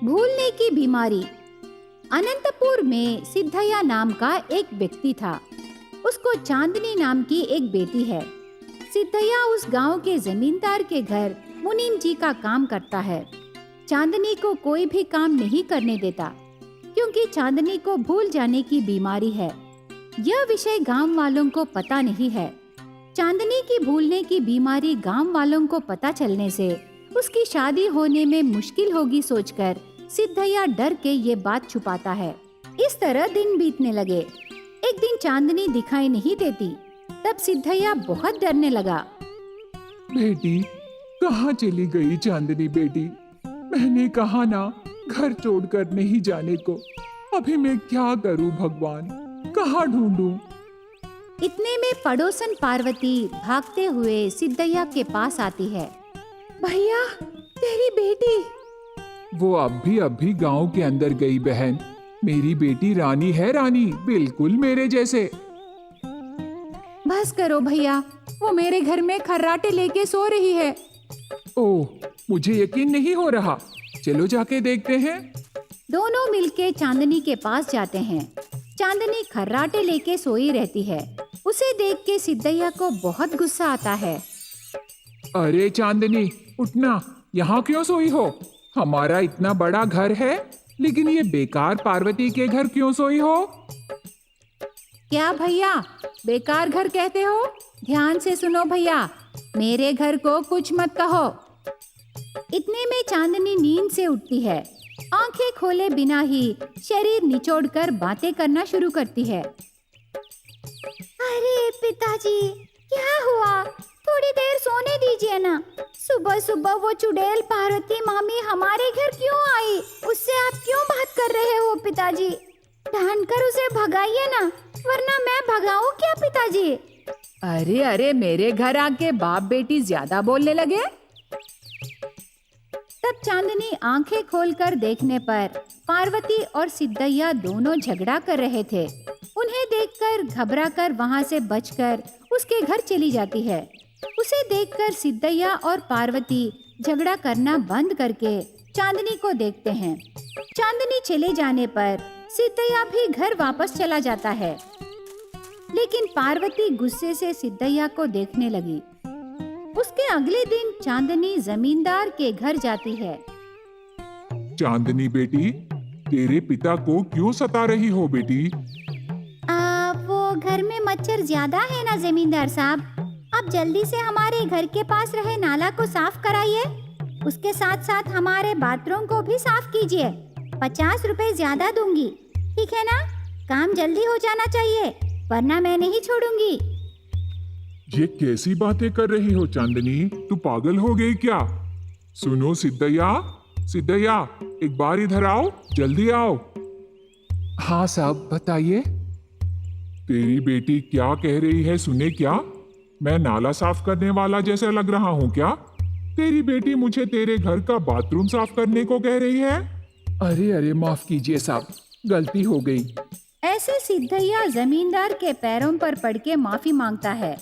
भूलने की बीमारी। अनंतपुर में सिद्धय्या नाम का एक व्यक्ति था। उसको चांदनी नाम की एक बेटी है। सिद्धय्या उस गांव के जमींदार के घर मुनीम जी का काम करता है। चांदनी को कोई भी काम नहीं करने देता, क्योंकि चांदनी को भूल जाने की बीमारी है। यह विषय गांव वालों को पता नहीं है। चांदनी की भूलने की बीमारी गांव वालों को पता चलने से उसकी शादी होने में मुश्किल होगी सोचकर सिद्धय्या डर के ये बात छुपाता है। इस तरह दिन बीतने लगे। एक दिन चांदनी दिखाई नहीं देती, तब सिद्धय्या बहुत डरने लगा। बेटी, कहाँ चली गई चांदनी बेटी? मैंने कहा ना घर छोड़कर नहीं जाने को। अभी मैं क्या करूं भगवान, कहाँ ढूंढूं? इतने में पड़ोसन पार्वती भागते हुए सिद्धय्या के पास आती है। भैया, तेरी बेटी। वो अभी गांव के अंदर गई बहन। मेरी बेटी रानी है, रानी, बिल्कुल मेरे जैसे। बस करो भैया, वो मेरे घर में खर्राटे लेके सो रही है। ओह, मुझे यकीन नहीं हो रहा। चलो जाके देखते हैं। दोनों मिलके चांदनी के पास जाते हैं। चांदनी खर्राटे लेके सोई रहती है। उसे देख के सिद्धय्या को बहुत गुस्सा आता है। अरे चांदनी, उठना, यहाँ क्यों सोई हो? हमारा इतना बड़ा घर है, लेकिन ये बेकार पार्वती के घर क्यों सोई हो? क्या भैया, बेकार घर कहते हो? ध्यान से सुनो भैया, मेरे घर को कुछ मत कहो। इतने में चांदनी नींद से उठती है। आंखें खोले बिना ही शरीर निचोड़कर बातें करना शुरू करती है। अरे पिताजी, क्या हुआ? थोड़ी देर सोने दीजिए ना। सुबह सुबह वो चुड़ैल पार्वती मामी हमारे घर क्यों आई? उससे आप क्यों बात कर रहे हो पिताजी? ढांढकर उसे भगाइए ना, वरना मैं भगाऊं क्या पिताजी? अरे अरे, मेरे घर आके बाप बेटी ज्यादा बोलने लगे। तब चांदनी आंखें खोलकर देखने पर पार्वती और सिद्धय्या दोनों झगड़ा कर रहे थे। उन्हें देखकर घबराकर वहां से बचकर उसके घर चली जाती है। उसे देखकर सिद्धय्या और पार्वती झगड़ा करना बंद करके चांदनी को देखते हैं। चांदनी चले जाने पर सिद्धय्या भी घर वापस चला जाता है, लेकिन पार्वती गुस्से से सिद्धय्या को देखने लगी। उसके अगले दिन चांदनी जमींदार के घर जाती है। चांदनी बेटी, तेरे पिता को क्यों सता रही हो बेटी? वो घर में मच्छर ज्यादा है ना जमींदार साहब। आप जल्दी से हमारे घर के पास रहे नाला को साफ कराइए। उसके साथ साथ हमारे बाथरूम को भी साफ कीजिए। 50 रुपए ज्यादा दूंगी, ठीक है ना? काम जल्दी हो जाना चाहिए, वरना मैं नहीं छोड़ूंगी। ये कैसी बातें कर रही हो चांदनी? तू पागल हो गई क्या? सुनो सिद्धय्या, सिद्धय्या, एक बार इधर आओ, जल्दी आओ। हाँ साहब, बताइए। तेरी बेटी क्या कह रही है, सुने क्या? मैं नाला साफ करने वाला जैसा लग रहा हूँ क्या? तेरी बेटी मुझे तेरे घर का बाथरूम साफ करने को कह रही है। अरे अरे, माफ कीजिए साहब, गलती हो गई। ऐसे सिद्धय्या जमींदार के पैरों पर पड़ के माफी मांगता है।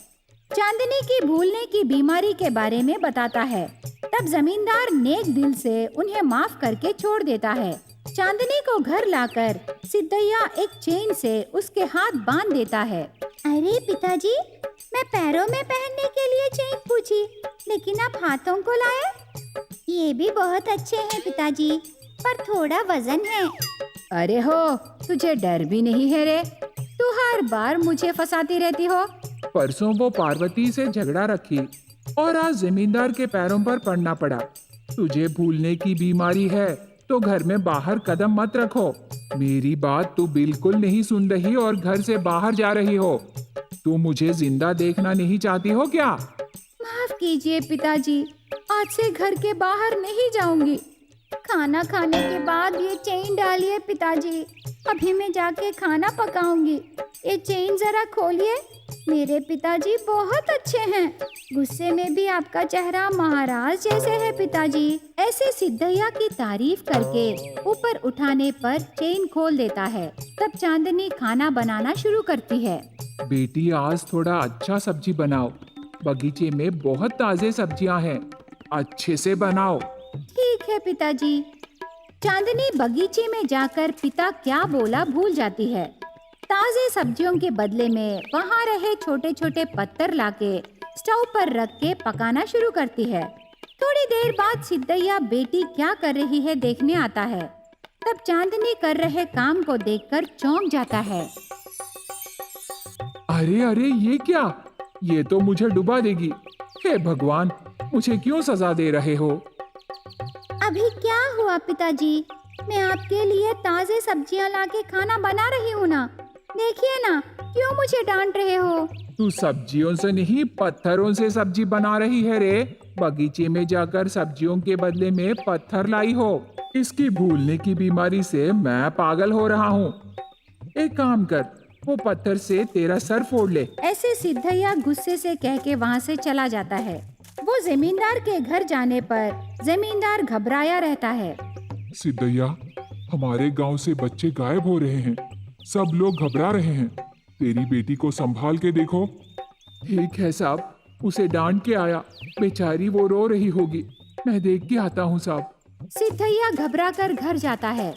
चांदनी की भूलने की बीमारी के बारे में बताता है। तब जमींदार नेक दिल से उन्हें माफ करके छोड़ देता है। चांदनी को घर लाकर सिद्धय्या एक चेन से उसके हाथ बांध देता है। अरे पिताजी, मैं पैरों में पहनने के लिए चेन पूछी, लेकिन आप हाथों को लाए। ये भी बहुत अच्छे हैं पिताजी, पर थोड़ा वजन है। अरे हो, तुझे डर भी नहीं है रे? तू हर बार मुझे फंसाती रहती हो। परसों वो पार्वती से झगड़ा रखी और आज जमींदार के पैरों पर पड़ना पड़ा। तुझे भूलने की बीमारी है तो घर में बाहर कदम मत रखो। मेरी बात तू बिल्कुल नहीं सुन रही और घर से बाहर जा रही हो। तू मुझे जिंदा देखना नहीं चाहती हो क्या? माफ कीजिए पिताजी, आज से घर के बाहर नहीं जाऊंगी। खाना खाने के बाद ये चेन डालिए पिताजी, अभी मैं जाके खाना पकाऊंगी। ये चेन जरा खोलिए। मेरे पिताजी बहुत अच्छे हैं, गुस्से में भी आपका चेहरा महाराज जैसे है पिताजी। ऐसे सिद्धय्या की तारीफ करके ऊपर उठाने पर चेन खोल देता है। तब चांदनी खाना बनाना शुरू करती है। बेटी, आज थोड़ा अच्छा सब्जी बनाओ। बगीचे में बहुत ताजे सब्जियां हैं, अच्छे से बनाओ। ठीक है पिताजी। चांदनी बगीचे में जाकर पिता क्या बोला भूल जाती है। ताजे सब्जियों के बदले में वहाँ रहे छोटे छोटे पत्थर लाके स्टोव पर रख के पकाना शुरू करती है। थोड़ी देर बाद सिद्धैया बेटी क्या कर रही है देखने आता है। तब चांदनी कर रहे काम को देखकर चौंक जाता है। अरे अरे, ये क्या? ये तो मुझे डुबा देगी। हे भगवान, मुझे क्यों सजा दे रहे हो? अभी क्या हुआ पिताजी? मैं आपके लिए ताजे सब्जियां लाके खाना बना रही हूँ ना। देखिए ना, क्यों मुझे डांट रहे हो? तू सब्जियों से नहीं, पत्थरों से सब्जी बना रही है रे। बगीचे में जाकर सब्जियों के बदले में पत्थर लाई हो। इसकी भूलने की बीमारी से मैं पागल हो रहा हूँ। एक काम कर, वो पत्थर से तेरा सर फोड़ ले। ऐसे सिद्धैया गुस्से से कह के वहाँ से चला जाता है। वो जमींदार के घर जाने पर जमींदार घबराया रहता है। सिद्धैया, हमारे गांव से बच्चे गायब हो रहे हैं। सब लोग घबरा रहे हैं। तेरी बेटी को संभाल के देखो। ठीक है साहब, उसे डांट के आया। बेचारी वो रो रही होगी। मैं देख के आता हूँ साहब। सिद्धैया घबराकर घर जाता है।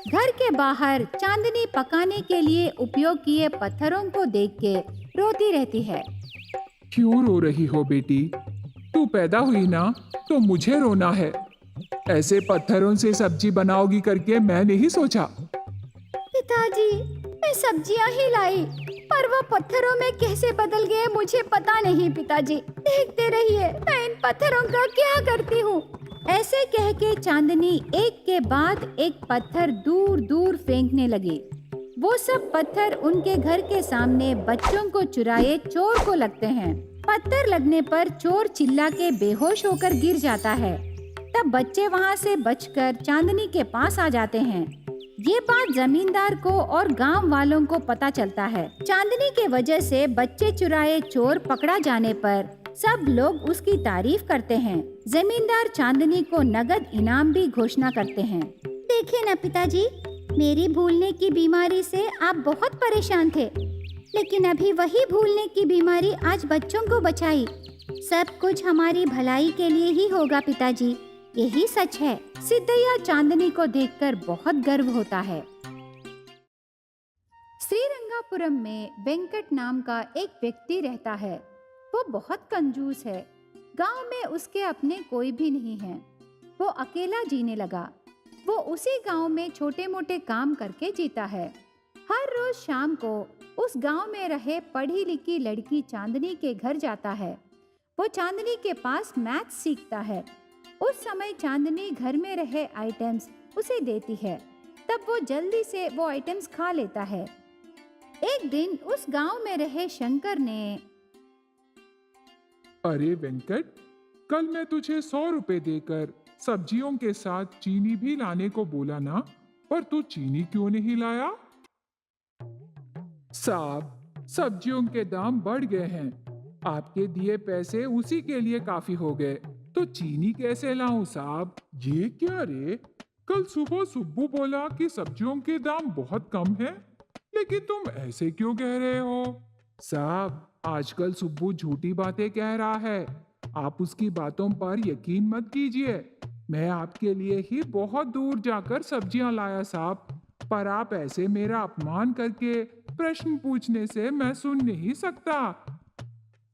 घर के बाहर चांदनी पकाने के लिए उपयोग किए पत्थरों को देख के रोती रहती है। क्यों रो रही हो बेटी? तू पैदा हुई ना तो मुझे रोना है। ऐसे पत्थरों से सब्जी बनाओगी करके मैं नहीं सोचा। पिताजी, मैं सब्जियां ही लाई, पर वो पत्थरों में कैसे बदल गए मुझे पता नहीं। पिताजी, देखते रहिए, मैं इन पत्थरों का क्या करती हूँ। ऐसे कह के चांदनी एक के बाद एक पत्थर दूर दूर फेंकने लगी। वो सब पत्थर उनके घर के सामने बच्चों को चुराए चोर को लगते हैं। पत्थर लगने पर चोर चिल्ला के बेहोश होकर गिर जाता है। तब बच्चे वहाँ से बचकर चांदनी के पास आ जाते हैं। ये बात जमींदार को और गांव वालों को पता चलता है। चांदनी के वजह से बच्चे चुराए चोर पकड़ा जाने पर सब लोग उसकी तारीफ करते हैं। जमींदार चांदनी को नगद इनाम भी घोषणा करते हैं। देखिए ना पिताजी, मेरी भूलने की बीमारी से आप बहुत परेशान थे, लेकिन अभी वही भूलने की बीमारी आज बच्चों को बचाई। सब कुछ हमारी भलाई के लिए ही होगा पिताजी, यही सच है। सिद्धैया चांदनी को देखकर बहुत गर्व होता है। श्रीरंगापुरम में वेंकट नाम का एक व्यक्ति रहता है। वो बहुत कंजूस है। गांव में उसके अपने कोई भी नहीं है। वो अकेला जीने लगा। वो उसी गांव में छोटे मोटे काम करके जीता है। हर रोज शाम को उस गांव में रहे पढ़ी लिखी लड़की चांदनी के घर जाता है। वो चांदनी के पास मैथ सीखता है। उस समय चांदनी घर में रहे आइटम्स उसे देती है। तब वो जल्दी से वो आइटम्स खा लेता है। एक दिन उस गांव में रहे शंकर ने, अरे वेंकट, कल मैं तुझे 100 रुपए देकर सब्जियों के साथ चीनी भी लाने को बोला ना, पर तू चीनी क्यों नहीं लाया? साहब, सब्जियों के दाम बढ़ गए हैं। आपके दिए पैसे उसी के लिए काफी हो गए, तो चीनी कैसे लाऊं साहब? ये क्या रे? कल सुबह सुब्बू बोला कि सब्जियों के दाम बहुत कम है, लेकिन तुम ऐसे क्यों कह रहे हो? साहब, आजकल सुब्बू झूठी बातें कह रहा है। आप उसकी बातों पर यकीन मत कीजिए। मैं आपके लिए ही बहुत दूर जाकर सब्जियां लाया साहब, पर आप ऐसे मेरा अपमान करके प्रश्न पूछने से मैं सुन नहीं सकता।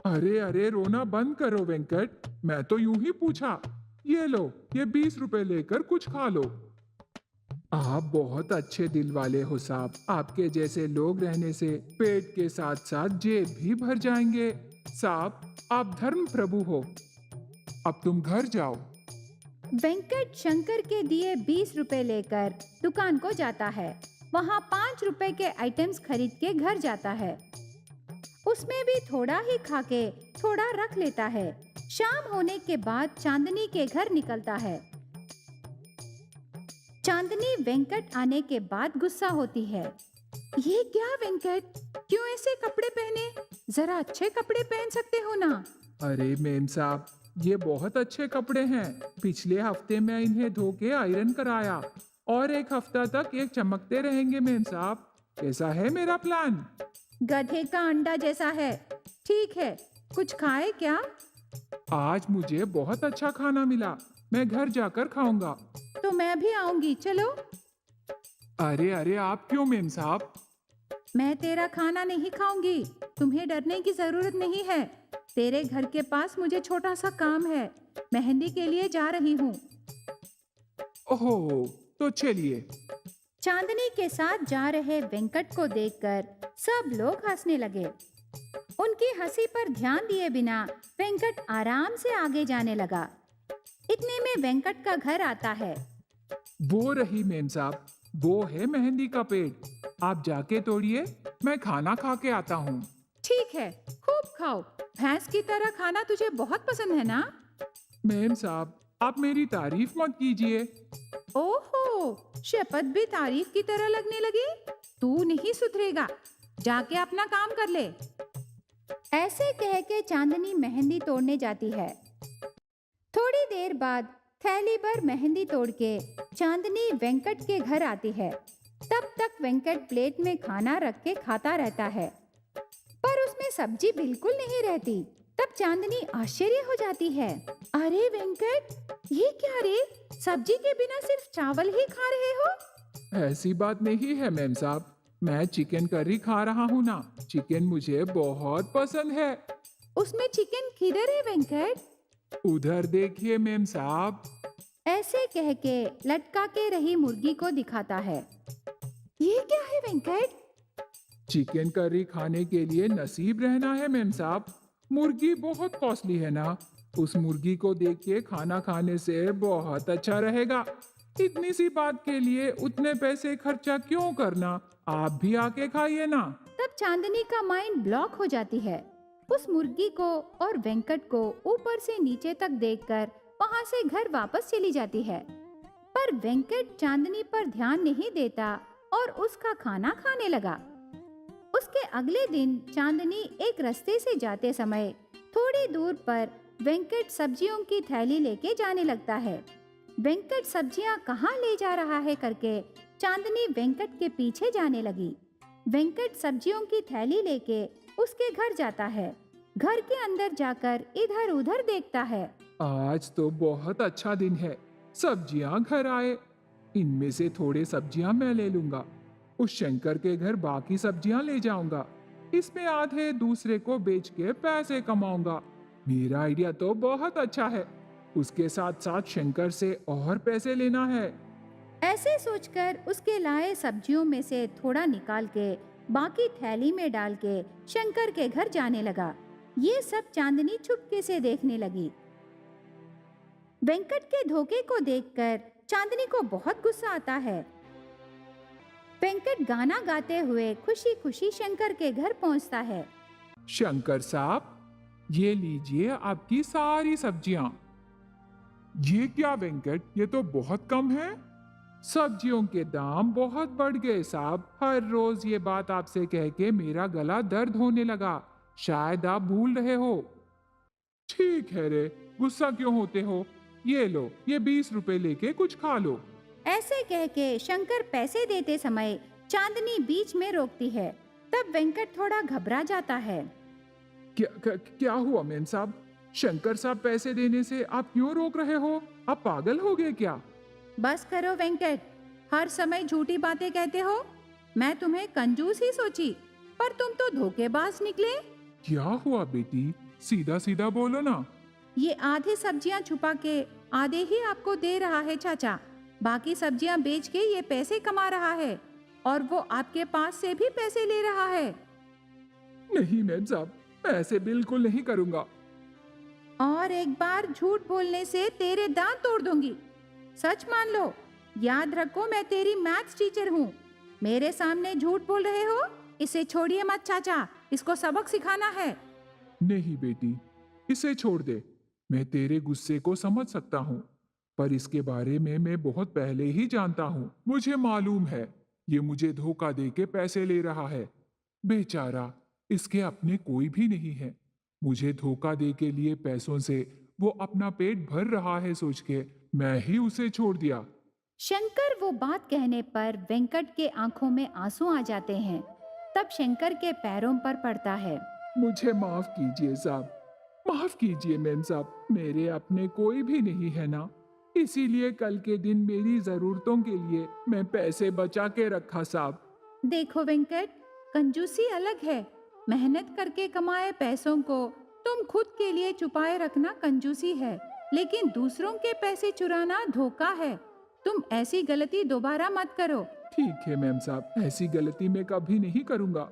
अरे अरे, रोना बंद करो वेंकट, मैं तो यूं ही पूछा। ये लो, ये 20 रुपए लेकर कुछ खा लो। आप बहुत अच्छे दिल वाले हो साहब। आपके जैसे लोग रहने से पेट के साथ साथ जेब भी भर जाएंगे। साहब, आप धर्म प्रभु हो। अब तुम घर जाओ। वेंकट शंकर के दिए 20 रुपए लेकर दुकान को जाता है। वहाँ 5 रुपए के आइटम्स खरीद के घर जाता है। उसमें भी थोड़ा ही खा के थोड़ा रख लेता है। शाम होने के बाद चांदनी के घर निकलता है। चांदनी वेंकट आने के बाद गुस्सा होती है। ये क्या वेंकट, क्यों ऐसे कपड़े पहने? जरा अच्छे कपड़े पहन सकते हो ना। अरे मेम साहब, ये बहुत अच्छे कपड़े हैं। पिछले हफ्ते मैं इन्हें धो के आयरन कराया और एक हफ्ता तक ये चमकते रहेंगे मेम साहब। कैसा है मेरा प्लान? गधे का अंडा जैसा है। ठीक है, कुछ खाए क्या? आज मुझे बहुत अच्छा खाना मिला। मैं घर जाकर खाऊंगा। तो मैं भी आऊंगी, चलो। अरे अरे, आप क्यों मेम साहब? मैं तेरा खाना नहीं खाऊंगी। तुम्हें डरने की जरूरत नहीं है। तेरे घर के पास मुझे छोटा सा काम है। मेहंदी के लिए जा रही हूँ। ओहो, तो चलिए। चांदनी के साथ जा रहे वेंकट को देखकर सब लोग हंसने लगे। उनकी हंसी पर ध्यान दिए बिना वेंकट आराम से आगे जाने लगा। इतने में वेंकट का घर आता है। वो रही मेम साहब, वो है मेहंदी का पेड़। आप जाके तोड़िए, मैं खाना खा के आता हूँ। ठीक है, खूब खाओ। भैंस की तरह खाना तुझे बहुत पसंद है ना? मेम साहब, आप मेरी तारीफ मत कीजिए। ओहो, शपथ भी तारीफ की तरह लगने लगी। तू नहीं सुधरेगा। जाके अपना काम कर ले। ऐसे कह के चांदनी मेहंदी तोड़ने जाती है। थोड़ी देर बाद थैली भर मेहंदी तोड़ के चांदनी वेंकट के घर आती है। तब तक वेंकट प्लेट में खाना रख के खाता रहता है, पर उसमें सब्जी बिल्कुल नहीं रहती। तब चांदनी आश्चर्य हो जाती है। अरे वेंकट, ये क्या रे? सब्जी के बिना सिर्फ चावल ही खा रहे हो? ऐसी बात नहीं है मेम साहब, मैं चिकन करी खा रहा हूँ ना। चिकन मुझे बहुत पसंद है। उसमें चिकन किधर है वेंकट? उधर देखिए मेम साहब। ऐसे कह के लटका के रही मुर्गी को दिखाता है। ये क्या है वेंकट? चिकन करी खाने के लिए नसीब रहना है मेम साहब। मुर्गी बहुत कॉस्टली है ना। उस मुर्गी को देख के खाना खाने से बहुत अच्छा रहेगा। इतनी सी बात के लिए उतने पैसे खर्चा क्यों करना? आप भी आके खाइए ना। तब चांदनी का माइंड ब्लॉक हो जाती है। उस मुर्गी को और वेंकट को ऊपर से नीचे तक देखकर वहां से घर वापस चली जाती है। पर वेंकट चांदनी पर ध्यान नहीं देता और उसका खाना खाने लगा। उसके अगले दिन चांदनी एक रास्ते से जाते समय थोड़ी दूर पर वेंकट सब्जियों की थैली लेके जाने लगता है। वेंकट सब्जियां कहाँ ले जा रहा है करके चांदनी वेंकट के पीछे जाने लगी। वेंकट सब्जियों की थैली लेके उसके घर जाता है। घर के अंदर जाकर इधर उधर देखता है। आज तो बहुत अच्छा दिन है, सब्जियां घर आए। इनमें से थोड़े सब्जियां मैं ले लूंगा। उस शंकर के घर बाकी सब्जियां ले जाऊंगा। इसमें आधे दूसरे को बेच के पैसे कमाऊंगा। मेरा आइडिया तो बहुत अच्छा है। उसके साथ साथ शंकर से और पैसे लेना है। ऐसे सोचकर उसके लाए सब्जियों में से थोड़ा निकाल के बाकी थैली में डाल के शंकर के घर जाने लगा। ये सब चांदनी चुपके से देखने लगी। वेंकट के धोखे को देखकर चांदनी को बहुत गुस्सा आता है। वेंकट गाना गाते हुए खुशी खुशी शंकर के घर पहुंचता है। शंकर साहब, ये लीजिए आपकी सारी सब्जियां। ये क्या वेंकट, ये तो बहुत कम है। सब्जियों के दाम बहुत बढ़ गए साहब। हर रोज ये बात आपसे कह के मेरा गला दर्द होने लगा। शायद आप भूल रहे हो। ठीक है रे, गुस्सा क्यों होते हो? ये लो, ये 20 रुपए लेके कुछ खा लो। ऐसे कह के शंकर पैसे देते समय चांदनी बीच में रोकती है। तब वेंकट थोड़ा घबरा जाता है। क्या हुआ मेम साहब? शंकर साहब पैसे देने से आप क्यों रोक रहे हो? आप पागल हो गए क्या? बस करो वेंकट, हर समय झूठी बातें कहते हो। मैं तुम्हें कंजूस ही सोची, पर तुम तो धोखेबाज निकले। क्या हुआ बेटी, सीधा सीधा बोलो ना। ये आधे सब्जियां छुपा के आधे ही आपको दे रहा है चाचा। बाकी सब्जियां बेच के ये पैसे कमा रहा है और वो आपके पास से भी पैसे ले रहा है। नहीं मैम साहब, मैं ऐसे बिल्कुल नहीं करूंगा। और एक बार झूठ बोलने से तेरे दांत तोड़ दूंगी। सच मान लो। याद रखो, मैं तेरी मैथ्स टीचर हूँ। मेरे सामने झूठ बोल रहे हो? इसे छोड़िए मत चाचा, इसको सबक सिखाना है। नहीं बेटी, इसे छोड़ दे। मैं तेरे गुस्से को समझ सकता हूँ, पर इसके बारे में मैं बहुत पहले ही जानता हूँ। मुझे मालूम है ये मुझे धोखा दे के पैसे ले रहा है। बेचारा, इसके अपने कोई भी नहीं है। मुझे धोखा दे के लिए पैसों से वो अपना पेट भर रहा है सोच के मैं ही उसे छोड़ दिया। शंकर वो बात कहने पर वेंकट के आंखों में आंसू आ जाते हैं। तब शंकर के पैरों पर पड़ता है। मुझे माफ कीजिए साहब, माफ कीजिए मैम साहब। मेरे अपने कोई भी नहीं है ना। इसीलिए कल के दिन मेरी जरूरतों के लिए मैं पैसे बचा के रखा साहब। देखो वेंकट, कंजूसी अलग है। मेहनत करके कमाए पैसों को तुम खुद के लिए छुपाए रखना कंजूसी है, लेकिन दूसरों के पैसे चुराना धोखा है। तुम ऐसी गलती दोबारा मत करो। ठीक है मैम साहब, ऐसी गलती मैं कभी नहीं करूँगा।